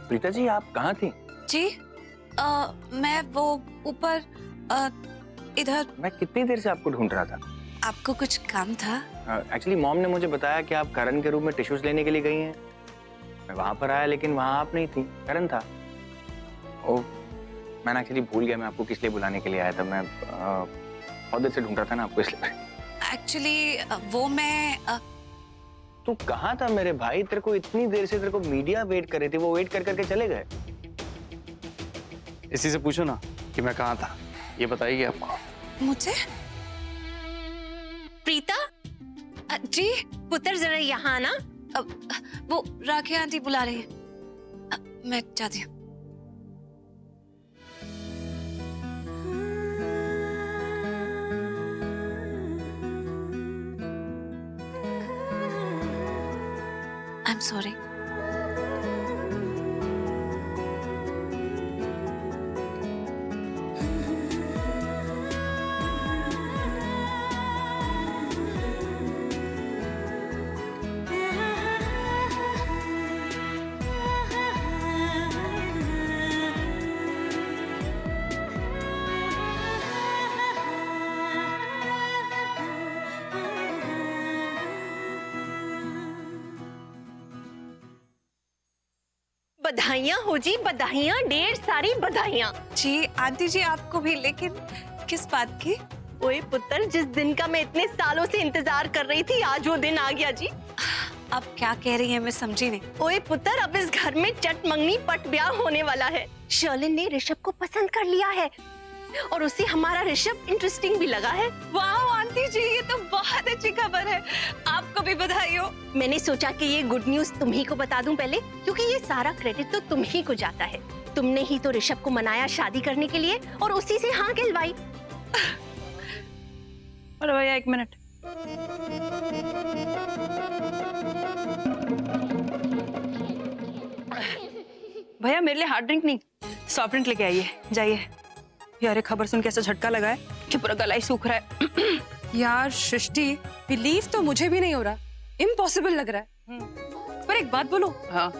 प्रीता जी, आप कहाँ थी? जी मैं वो ऊपर इधर। मैं कितनी देर से आपको ढूंढ रहा था। आपको कुछ काम था? एक्चुअली मॉम ने मुझे बताया कि आप करण के रूम में टिश्यूज लेने के लिए गई हैं। मैं वहां पर आया, लेकिन वहां आप नहीं थी, करण था। ओह, मैंने एक्चुअली भूल गया मैं आपको किस लिए बुलाने के लिए आया था। मैं बहुत देर से ढूंढ रहा था ना आपको, इसलिए। एक्चुअली वो मैं तू कहाँ था मेरे भाई? तेरे को इतनी देर से तेरे को मीडिया वेट कर रही थी, वो वेट कर करके चले गए। इसी से पूछो ना कि मैं कहाँ था, ये बताइए आपको। मुझे प्रीता जी पुत्र जरा यहाँ ना। वो राखी आंटी बुला रही है। मैं जाती हूँ। I am sorry. बधाइयाँ हो जी, बधाइयाँ, ढेर सारी बधाइयाँ। जी आंटी जी, आपको भी, लेकिन किस बात की? ओए पुत्र, जिस दिन का मैं इतने सालों से इंतजार कर रही थी, आज वो दिन आ गया जी। आप क्या कह रही हैं? मैं समझी नहीं। ओए पुत्र, अब इस घर में चट मंगनी पट ब्याह होने वाला है। शर्लिन ने ऋषभ को पसंद कर लिया है और उसे हमारा ऋषभ इंटरेस्टिंग भी लगा है। वाह आंटी जी, ये तो बहुत अच्छी खबर है। आपको भी बधाई हो। मैंने सोचा कि ये गुड न्यूज तुम ही को बता दूं पहले, क्योंकि ये सारा क्रेडिट तो तुम ही को जाता है। तुमने ही तो ऋषभ को मनाया शादी करने के लिए और उसी से हाँ कहलवाई। अरे भैया एक मिनट। भैया मेरे लिए हार्ड ड्रिंक नहीं, सॉफ्ट ड्रिंक लेके आइए, जाइए। यार खबर सुन के ऐसा झटका लगा है कि पूरा गला ही सूख रहा है। यार सृष्टि, बिलीव तो मुझे भी नहीं हो रहा, इम्पॉसिबल लग रहा है। पर एक बात बोलो, हाँ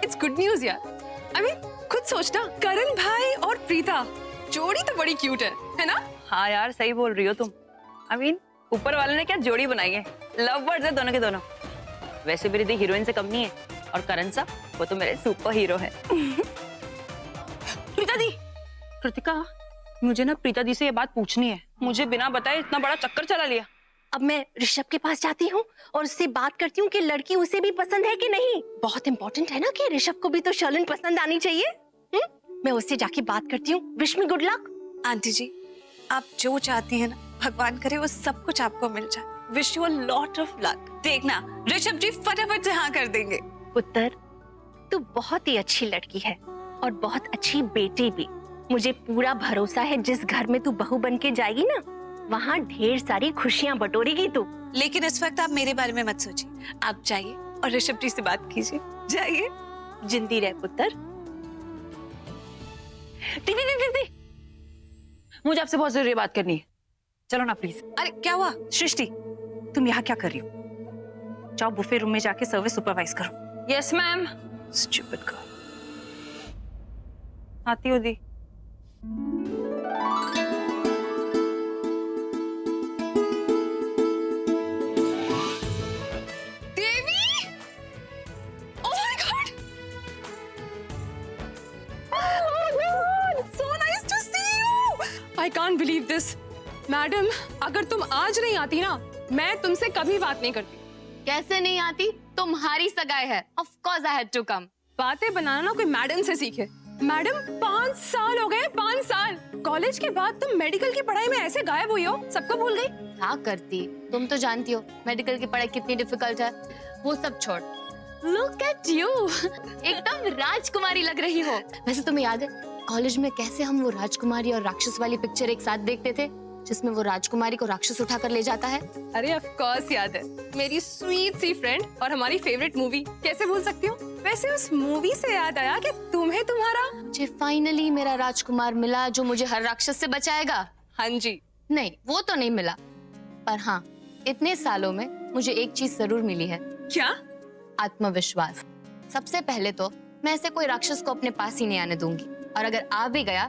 इट्स गुड न्यूज यार। आई मीन खुद सोचना, करण भाई और प्रीता जोड़ी तो बड़ी क्यूट है ना? हाँ यार सही बोल रही हो तुम। आई मीन ऊपर वाले ने क्या जोड़ी बनाई है, लव बर्ड्स है दोनों के दोनों। वैसे भी रिद्धि हीरोइन से कम नहीं है, और करण साहब वो तो मेरे सुपर हीरो है। प्रीता दी, कृतिका मुझे ना प्रीता दी से ये बात पूछनी है। मुझे बिना बताए इतना बड़ा चक्कर चला लिया। अब मैं ऋषभ के पास जाती हूँ और उससे बात करती हूँ कि लड़की उसे भी पसंद है कि नहीं। बहुत इंपॉर्टेंट है ना कि ऋषभ को भी तो शर्लिन पसंद आनी चाहिए। मैं उससे जाके बात करती हूँ। Wish me good luck. Aunty ji, आप जो चाहती हैं ना, भगवान करे वो सब कुछ आपको मिल जाए। Wish you a lot of luck. देखना ऋषभ जी फटाफट से हाँ कर देंगे। पुत्र, तू बहुत ही अच्छी लड़की है और बहुत अच्छी बेटी भी। मुझे पूरा भरोसा है जिस घर में तू बहू बन के जाएगी ना, वहाँ ढेर सारी खुशियाँ बटोरेगी तू। लेकिन इस वक्त आप मेरे बारे में मत सोचिए, आप जाइए और ऋषभ जी से बात कीजिए। जाइए। जिंदी रह पुत्र। दीदी दीदी दीदी, मुझे आपसे बहुत जरूरी बात करनी है, चलो ना प्लीज। अरे क्या हुआ? सृष्टि तुम यहाँ क्या कर रही हो? जाओ बुफे रूम में जाके सर्विस सुपरवाइज करो। Yes ma'am. Stupid girl. आती हो दी। देवी! Oh my God! So nice to see you! I can't believe this. Madam, अगर तुम आज नहीं आती ना, मैं तुमसे कभी बात नहीं करती। कैसे नहीं आती? तुम्हारी सगाई है। Of course I had to come. बातें बनाना ना कोई मैडम से सीखे। मैडम 5 साल हो गए, 5 साल। कॉलेज के बाद तुम मेडिकल की पढ़ाई में ऐसे गायब हुई हो, सबको भूल गई। क्या करती? तुम तो जानती हो मेडिकल की पढ़ाई कितनी डिफिकल्ट है। वो सब छोड़। Look at you, एकदम राजकुमारी लग रही हो। वैसे तुम्हें याद है कॉलेज में कैसे हम वो राजकुमारी और राक्षस वाली पिक्चर एक साथ देखते थे, जिसमें वो राजकुमारी को राक्षस उठाकर ले जाता है? अरे ऑफ कोर्स याद है, मेरी स्वीट सी फ्रेंड और हमारी फेवरेट मूवी, कैसे भूल सकती हूँ। वैसे उस मूवी से याद आया कि तुम्हें तुम्हारा मुझे फाइनली मेरा राजकुमार मिला जो मुझे हर राक्षस से बचाएगा। हाँ जी। नहीं, वो तो नहीं मिला, पर हाँ इतने सालों में मुझे एक चीज जरूर मिली है। क्या? आत्मविश्वास। सबसे पहले तो मैं ऐसे कोई राक्षस को अपने पास ही नहीं आने दूंगी। और अगर आ भी गया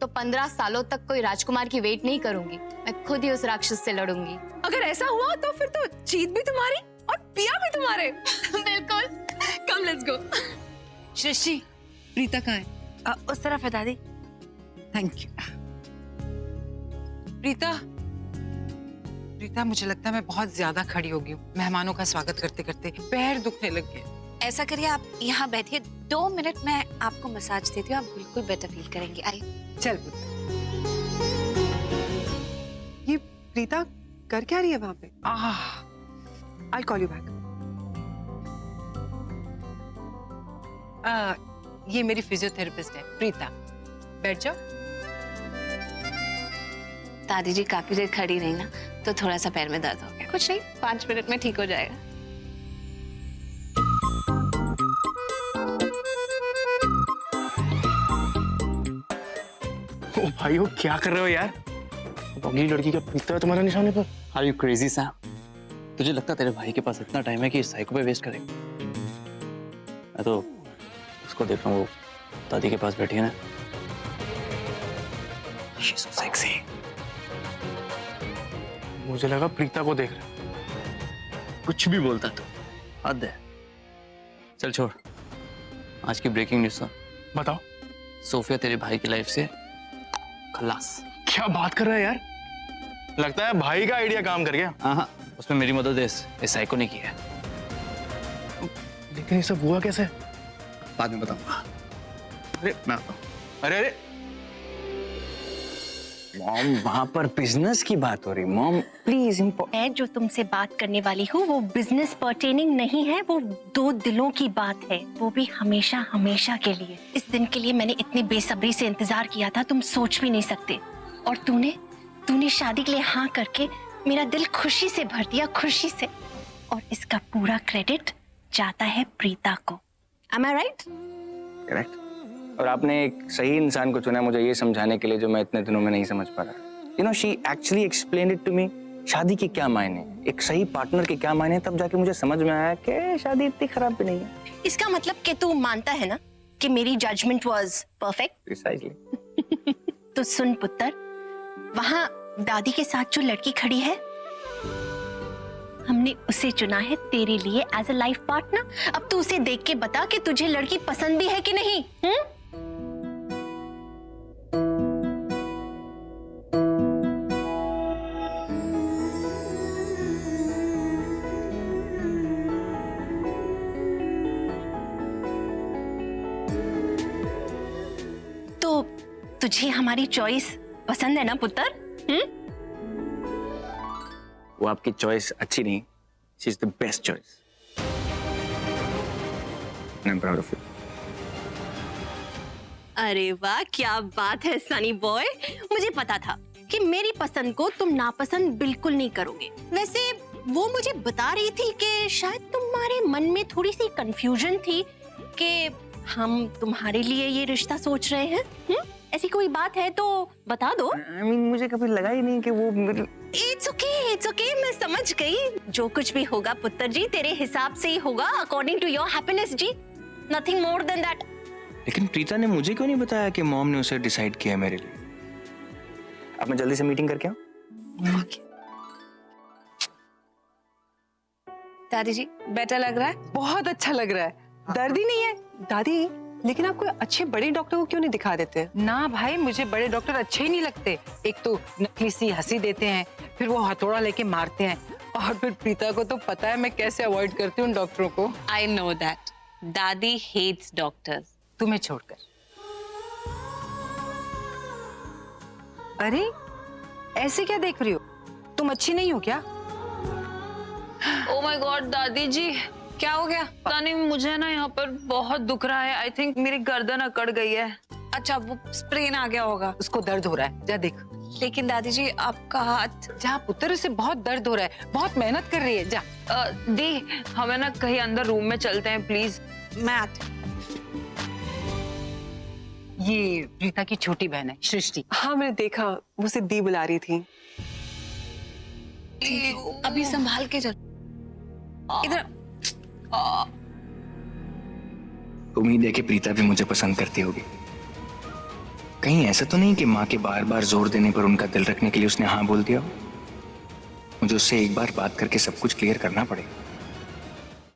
तो 15 सालों तक कोई राजकुमार की वेट नहीं करूंगी, मैं खुद ही उस राक्षस से लड़ूंगी। अगर ऐसा हुआ तो फिर तो जीत भी तुम्हारी और पिया भी तुम्हारे। बिल्कुल। Come let's go. सृष्टि, प्रीता कहाँ है? उस तरफ है दादी। Thank you. प्रीता, मुझे लगता है मैं बहुत ज्यादा खड़ी हो गई हूँ। मेहमानों का स्वागत करते करते पैर दुखने लग गए। ऐसा करिए, आप यहाँ बैठिए, 2 मिनट में आपको मसाज देती हूँ, आप बिल्कुल बेटर फील करेंगे। आइए। चल पुत्र। ये प्रीता कर क्या रही है वहां पे? I call you back. ये मेरी फिजियोथेरेपिस्ट है प्रीता। बैठ जाओ। दादी जी काफी देर खड़ी रही ना, तो थोड़ा सा पैर में दर्द हो गया। कुछ नहीं, 5 मिनट में ठीक हो जाएगा। ओ भाई, वो क्या कर रहे हो यार? अगली लड़की का प्रीता है तुम्हारे निशाने पर। Are you crazy Sam? तुझे लगता है तेरे भाई के पास इतना टाइम है कि इस साइको पे वेस्ट करेंगे? मैं तो उसको देख रहा हूँ, वो दादी के पास बैठी है ना। She's so sexy. मुझे लगा प्रीता को देख रहे। कुछ भी बोलता तू, हद है। चल छोड़, आज की ब्रेकिंग न्यूज़ सुन। बताओ। सोफिया तेरे भाई की लाइफ से खलास। क्या बात कर रहा है यार? लगता है भाई का आइडिया काम कर गया। हाँ, उसमें मेरी मदद इस साइको ने की है। लेकिन ये सब हुआ कैसे? बाद में बताऊंगा। अरे मैं आता हूँ। अरे मॉम, वहां पर बिजनेस की बात हो रही। Mom please. मैं जो तुमसे बात करने वाली हूँ वो बिजनेस पर्टेनिंग नहीं है, वो 2 दिलों की बात है, वो भी हमेशा हमेशा के लिए। इस दिन के लिए मैंने इतनी बेसब्री से इंतजार किया था, तुम सोच भी नहीं सकते। और तूने शादी के लिए हाँ करके मेरा दिल खुशी से भर दिया, खुशी से। और इसका पूरा क्रेडिट जाता है प्रीता को। Am I right? करेक्ट। और आपने एक सही इंसान को चुना मुझे ये समझाने के लिए जो मैं इतने दिनों में नहीं समझ पा रहा। You know, she actually explained it to me. शादी के क्या मायने, एक सही पार्टनर के क्या मायने, तब जाके मुझे समझ में आया कि शादी इतनी खराब भी नहीं है। इसका मतलब कि तू मानता है ना कि मेरी जजमेंट वाज परफेक्ट? प्रिसाइजली। तो सुन पुत्र, वहां दादी के साथ जो लड़की खड़ी है, हमने उसे चुना है तेरे लिए एज अ लाइफ पार्टनर। अब तू उसे देख के बता कि तुझे लड़की पसंद भी है कि नहीं। तो तुझे हमारी चॉइस पसंद है ना पुत्र? वो आपकी चॉइस अच्छी नहीं, she is the best choice. I am proud of you. अरे वाह, क्या बात है सनी बॉय। मुझे पता था कि मेरी पसंद को तुम नापसंद बिल्कुल नहीं करोगे। वैसे वो मुझे बता रही थी कि शायद तुम्हारे मन में थोड़ी सी कंफ्यूजन थी कि हम तुम्हारे लिए ये रिश्ता सोच रहे हैं। ऐसी कोई बात है तो बता दो। I mean, मुझे कभी लगा ही नहीं कि वो मेरे। इट्स ओके, मैं समझ गई। जो कुछ भी होगा पुत्र जी तेरे हिसाब से ही होगा, अकॉर्डिंग टू योर हैप्पीनेस जी, नथिंग मोर देन दैट। लेकिन प्रीता ने मुझे क्यों नहीं बताया कि मॉम ने उसे डिसाइड किया मेरे लिए? अब मैं जल्दी से मीटिंग करके आऊं? दादी जी, बेटर लग रहा है? बहुत अच्छा लग रहा है। दर्द ही नहीं है दादी। लेकिन आप कोई अच्छे बड़े डॉक्टर को क्यों नहीं दिखा देते? ना भाई, मुझे बड़े डॉक्टर अच्छे ही नहीं लगते। एक तो नकली सी हंसी देते हैं, फिर वो हथौड़ा लेके मारते हैं, और फिर प्रीता को तो पता है मैं कैसे अवॉइड करती हूँ डॉक्टरों को। I know that. दादी हेट्स डॉक्टर्स। तुम्हें छोड़कर। अरे ऐसे क्या देख रही हो? तुम अच्छी नहीं हो क्या? ओ माय गॉड दादी जी, क्या हो गया? पता नहीं, मुझे ना यहाँ पर बहुत दुख रहा है। आई थिंक मेरी गर्दन अकड़ गई है। अच्छा, वो स्प्रेन आ गया होगा। उसको दर्द हो रहा है, जा देख। लेकिन दादी जी, आपका हाथ। जा पुत्र, उसे बहुत दर्द हो रहा है, बहुत मेहनत कर रही है। जा। दी, हमें ना कहीं अंदर रूम में चलते हैं प्लीज। मैं आती। ये प्रीता की छोटी बहन है सृष्टि। हाँ, मैंने देखा, वो सिद्धि बुला रही थी। अभी संभाल के चल। इधर। उम्मीद है कि प्रीता भी मुझे पसंद करती होगी। कहीं ऐसा तो नहीं कि माँ के बार बार जोर देने पर उनका दिल रखने के लिए उसने हाँ बोल दिया हो। मुझे उससे एक बार बात करके सब कुछ क्लियर करना पड़ेगा।